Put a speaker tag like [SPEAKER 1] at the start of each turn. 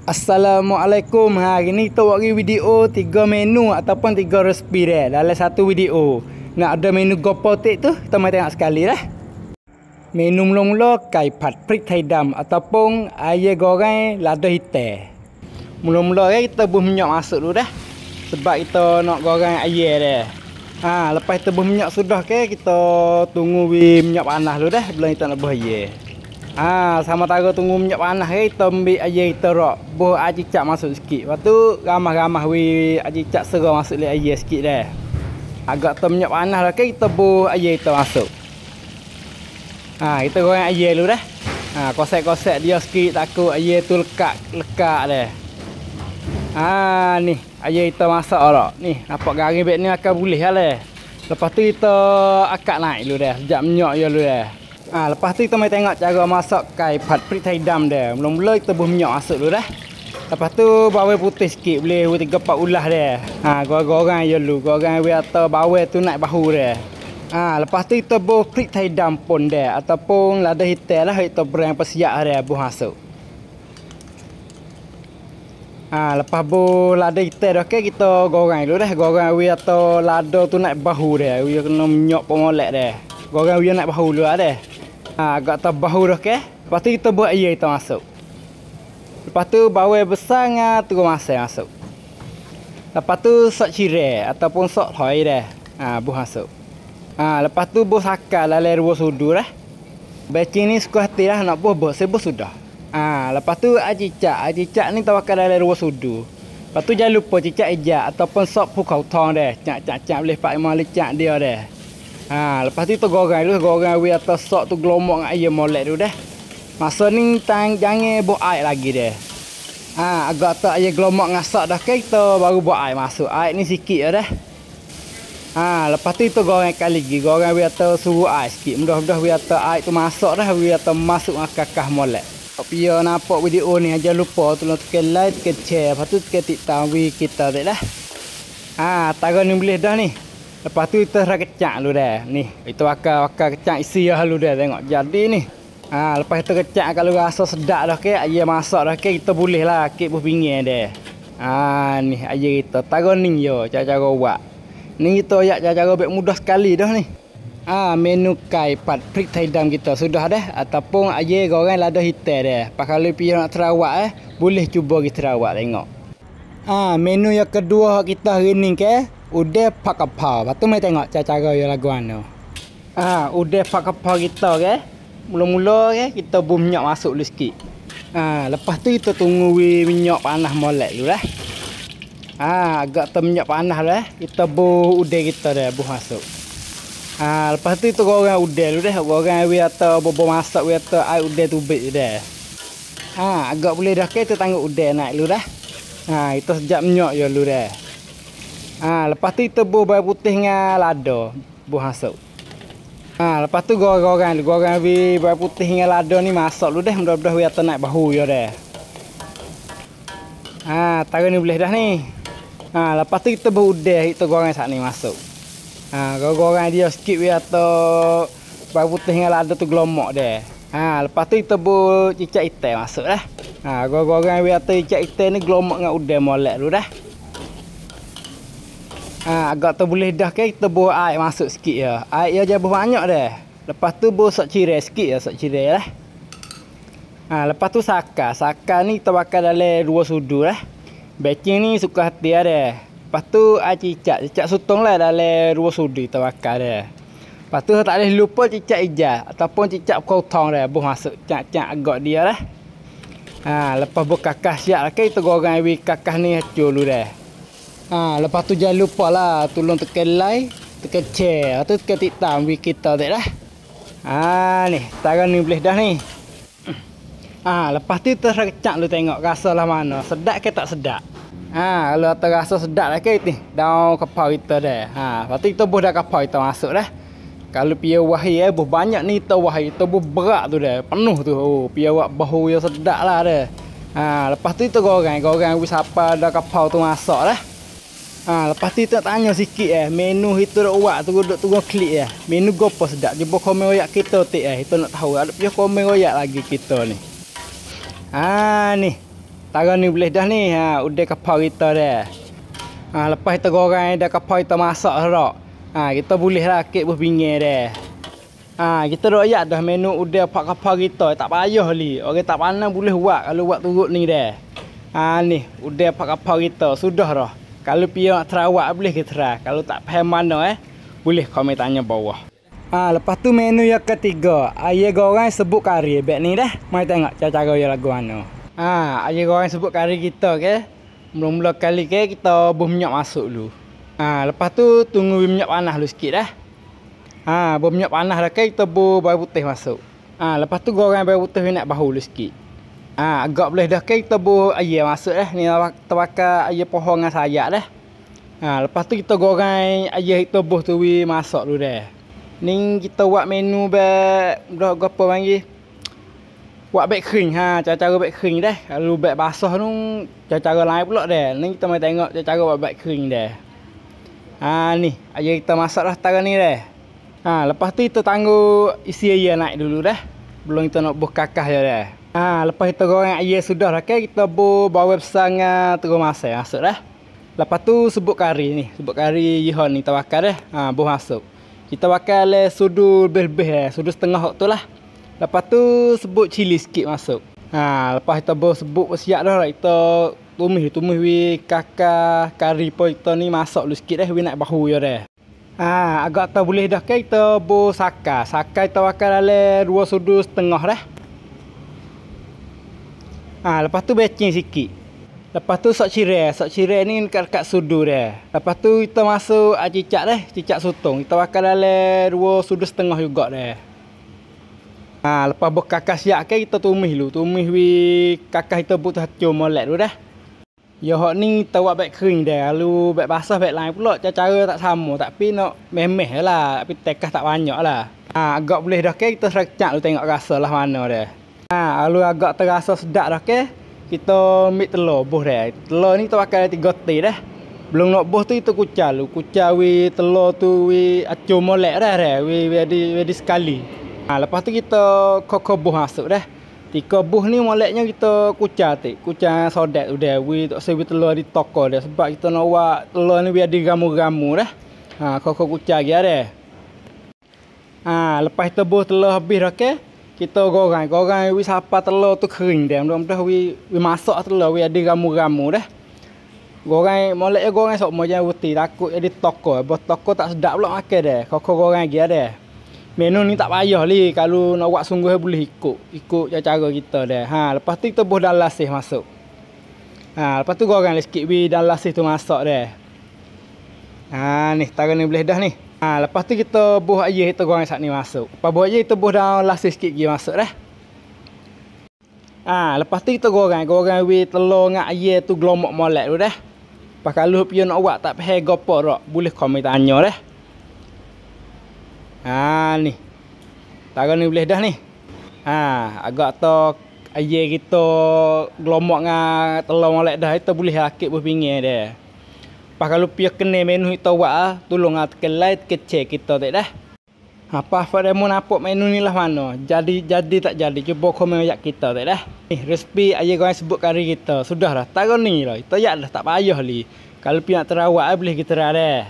[SPEAKER 1] Assalamualaikum. Hari ni kita buat video 3 menu ataupun 3 resipi dia dalam satu video. Nak ada menu gopotek tu, kita mari tengok sekali lah. Menu mula-mula kai pat prik thai dam ataupun ayam goreng lada hitam. Mula-mula kita buh minyak masuk dulu dah. Sebab kita nak goreng ayam dia. Lepas kita buh minyak sudah kita tunggu minyak panas dulu dah sebelum kita nak buh ayam. Sama tara tunggu minyak panas kita ambil ayam kita rak. Buh air cicak masuk sikit. Lepas tu ramah-ramah air cicak serah masuk le ayam sikit dah. Agak tu minyak panas dah kita buh ayam kita masuk. Kita goreng ayam dulu dah. Kosek-kosek dia sikit takut ayam tu lekat dah. Ni ayam kita masak rak. Ni nampak garing beg ni akan boleh lah. Lepas tu kita akak naik dulu dah. Sekejap minyak je dulu dah. Lepas tu kita mari tengok cara masak kai pat prik thai dam dia. Mula-mula kita buh minyak masuk dulu dah. Lepas tu bawang putih sikit, boleh 3-4 ulah dia. Goreng je dulu. Goreng atau bawang tu naik bahu dia. Lepas tu kita buh prik thai dam pun dia ataupun lada hitam lah kita brand persiap dia buh masuk. Lepas buh lada hitam dah kita goreng dulu dah. Goreng atau lada tu naik bahu dia. Dia kena minyak pemolek dia. Goreng dia naik bahu dulu dah. Agak tak bahu dah Lepas tu kita buat ayam kita masuk. Lepas tu bawang besar dengan terus masuk. Lepas tu sok cireng ataupun sok hoi dah. Buh masuk. Lepas tu buh sakal lalai 2 sudu dah. Becing ni suka hati lah nak buh sebut sudah. Lepas tu air cicak ni tawakal lalai 2 sudu. Lepas tu jangan lupa cicak ejak ataupun sok pukau tong dah. Cak boleh pakai mali cak dia dah. Lepas tu kita goreng atau sok tu gelomok dengan ayam molek dulu dah. Masa ni jangan buat air lagi dah. Agak tak ayam gelomok dengan sok dah kita baru buat air masuk. Air ni sikit je dah. Lepas tu kita goreng kali lagi. Goreng atau suruh air sikit. Mudah-mudah atau air tu masuk dah. Atau masuk dengan kakah molek. Biar nampak video ni jangan lupa tolong tekan like, tekan share. Lepas tu tekan tiktok kita tak dah. Tara ni boleh dah ni. Lepas tu kita kecak dulu dah. Ni, kita bakar kecak isi dulu dah tengok jadi ni. Lepas kita kecak kalau rasa sedap dah ayam masak dah kita boleh lah kek buh pinggan dah. Ni ayam kita taruh ni yo cara-cara buat. Ni kita ayat cara-cara beg mudah sekali dah ni. Menu kai pat prik thai dam kita sudah dah ataupun ayam goreng lada hitam dah. Kalau pian nak terawak boleh cuba kita terawak tengok. Menu yang kedua kita hari ni udah pak kapau. Lepas tu mari tengok cara-cara yang lagu mana. Udah pak kapau kita mula-mula kita buh minyak masuk dulu sikit. Lepas tu kita tunggu minyak panas molek dulu dah. Agak tu minyak panas dah. Kita buh udah kita dah buh masuk. Lepas tu kita goreng udah dulu dah. Goreng atau bobo masak atau air udah tubik dah. Agak boleh dah kita tangguh udah naik dulu dah. Kita sejak minyak je dulu dah. Lepas tu kita buh bawang putih dengan lada buh masuk. Lepas tu goreng bawang putih dengan lada ni masak dulu dah. Mudah-mudah atau naik bahu je dah. Tara ni boleh dah ni. Lepas tu kita buh udah kita goreng sat ni masuk. Goreng dia sikit atau bawang putih dengan lada tu gelomok dah. Lepas tu kita buh cicak hitam masuk dah. Goreng atau cicak hitam ni gelomok dengan udah molek dulu dah. Agak tu boleh dah kita buh air masuk sikit je. Air je buh banyak dah. Lepas tu buh sok cireng sikit je, sok cireng lah. Lepas tu sakar ni kita bakar dalam 2 sudu lah. Becing ni suka hati ada. Lepas tu air cicak sutong lah dalam 2 sudu kita bakar dah. Lepas tu tak boleh lupa cicak hijau ataupun cicak kotong dah buh masuk cak agak dia lah. Lepas buh kakah siap lah kita goreng kakah ni hancur dulu dah. Lepas tu jangan lupa lah tolong tekan like, tekan share, atau tekan tiktok kita tak dah. Ni tara ni boleh dah ni. Lepas tu kita kecak dulu tengok rasa lah mana, sedap ke tak sedap. Kalau terasa sedap lah ni daun kapau kita dah. Lepas tu kita buh dah kapau kita masuk dah. Kalau pia wahi buh banyak ni kita wahi kita buh berat tu dah, penuh tu. Pia wak bahu yang sedap lah dah. Lepas tu kita goreng siapa dah kapau tu masak dah. Lepas tu kita tanya sikit menu itu dak buat tu duduk tunggu klik menu gopo sedap jumpa komen royak kita kita nak tahu ada punya komen royak lagi kita ni. Ni Taruh ni boleh dah ni. Udah kapal kita dah. Lepas kita goreng dah kapal kita masak dah. Kita boleh lah kek buah pinggir dah. Kita dah ayat dah menu udah pak kapal kita. Tak payah li. Orang tak pandai boleh buat kalau buat turut ni dah. Ni udah pak kapal kita. Sudah dah. Kalau pian nak terawak boleh kita try. Kalau tak faham mana boleh komen tanya bawah. Lepas tu menu yang ketiga. Ayam goreng sebut kari. Baik ni dah. Mari tengok cara-cara yang lagu mana. Ayam goreng sebut kari kita ke. Mula-mula kali ke kita buh minyak masuk dulu. Lepas tu tunggu minyak panas dulu sikit dah. Buh minyak panas dah ke kita buh bawang putih masuk. Lepas tu goreng bawang putih nak bahu dulu sikit. Agak boleh dah ke kita buh ayam masuk dah. Ni kita bakar ayam pohon dengan sayap dah. Lepas tu kita goreng ayam kita buh tu masak dulu dah. Ni kita buat menu dah apa panggil? Buat beg kering. Cara-cara beg kering dah. Kalau beg basah tu cara-cara lain pula dah. Ni kita mai tengok cara-cara buat beg kering dah. Ni ayam kita masak dah sekarang ni dah. Lepas tu kita tangguh isi ayam naik dulu dah. Belum kita nak buh kakah je dah. Lepas kita goreng ayam sudah dah ke kita buh bawang besar dengan terus masuk dah. Lepas tu sebut kari ni. Sebut kari jihon ni kita bakar dah. Buh masuk. Kita bakar le sudu lebih-lebih dah. Sudu setengah tu lah. Lepas tu sebut cili sikit masuk. Lepas kita sebut siap dah kita tumis kakak kari pun kita ni masak dulu sikit dah nak bahu je dah. Agak tak boleh dah ke kita saka. Saka kita bakar dalam 2 sudu setengah dah. Lepas tu becing sikit. Lepas tu sok cirai ni dekat sudu dah. Lepas tu kita masuk cicak dah, cicak sotong. Kita bakar dalam 2 sudu setengah juga dah. Lepas buat kakak siap ke kita tumis dulu. Tumis kakak kita buat hacur molek dulu dah. Ya hak ni kita buat beg kering dah. Kalau beg basah beg lain pula cara tak sama. Tapi nak memeh lah. Tapi tekah tak banyak lah. Agak boleh dah ke kita serecak dulu tengok rasa lah mana dah. Kalau agak terasa sedap dah ke kita ambil telur buh dah. Telur ni kita pakai 3 teh dah. Belum nak buh tu kita kucah dulu. Kucah telur tu hacur molek dah. Ready sekali. Lepas tu kita koko buh masuk dah. 3 buh ni moleknya kita kucah sodat tu dah. Tak usah telur di toko dah. Sebab kita nak buat telur ni biar diramu-ramu dah. Koko kucah lagi dah. Lepas kita buh telur habis dah ke kita goreng sampai telur tu kering dah. Mudah-mudahan masak telur ada ramu-ramu dah. Moleknya goreng sok mo jangan putih takut jadi toko. Bos toko tak sedap pula makan dah. Koko goreng lagi dah. Menu ni tak payah li. Kalau nak buat sungguh boleh ikut cara kita dah. Lepas tu kita buh dalam lasih masuk. Lepas tu goreng sikit dalam lasih tu masak dah. Ni taruh ni boleh dah ni. Lepas tu kita buh ayam kita goreng saat ni masuk. Lepas buh ayam kita buh dalam lasih sikit lagi masuk dah. Lepas tu kita goreng telur dengan ayam tu gelomok molek dulu dah. Lepas kalau pian nak buat tak payah gapo dak, boleh komen tanya dah. Ni. Taruh ni boleh dah ni. Agak tu ayam kita gelomok dengan telur molek dah kita boleh rakit buah pinggir dah. Lepas kalau pian kena menu kita buat tolong tekan like kecil kita tak dah. Apa demo nampak menu ni lah mana. Jadi tak jadi cuba komen ayat kita tak dah. Ni resipi ayam goreng sebut kari kita. Sudah dah taruh ni lah. Kita ayat dah tak payah li. Kalau pian nak terawak boleh kita dah.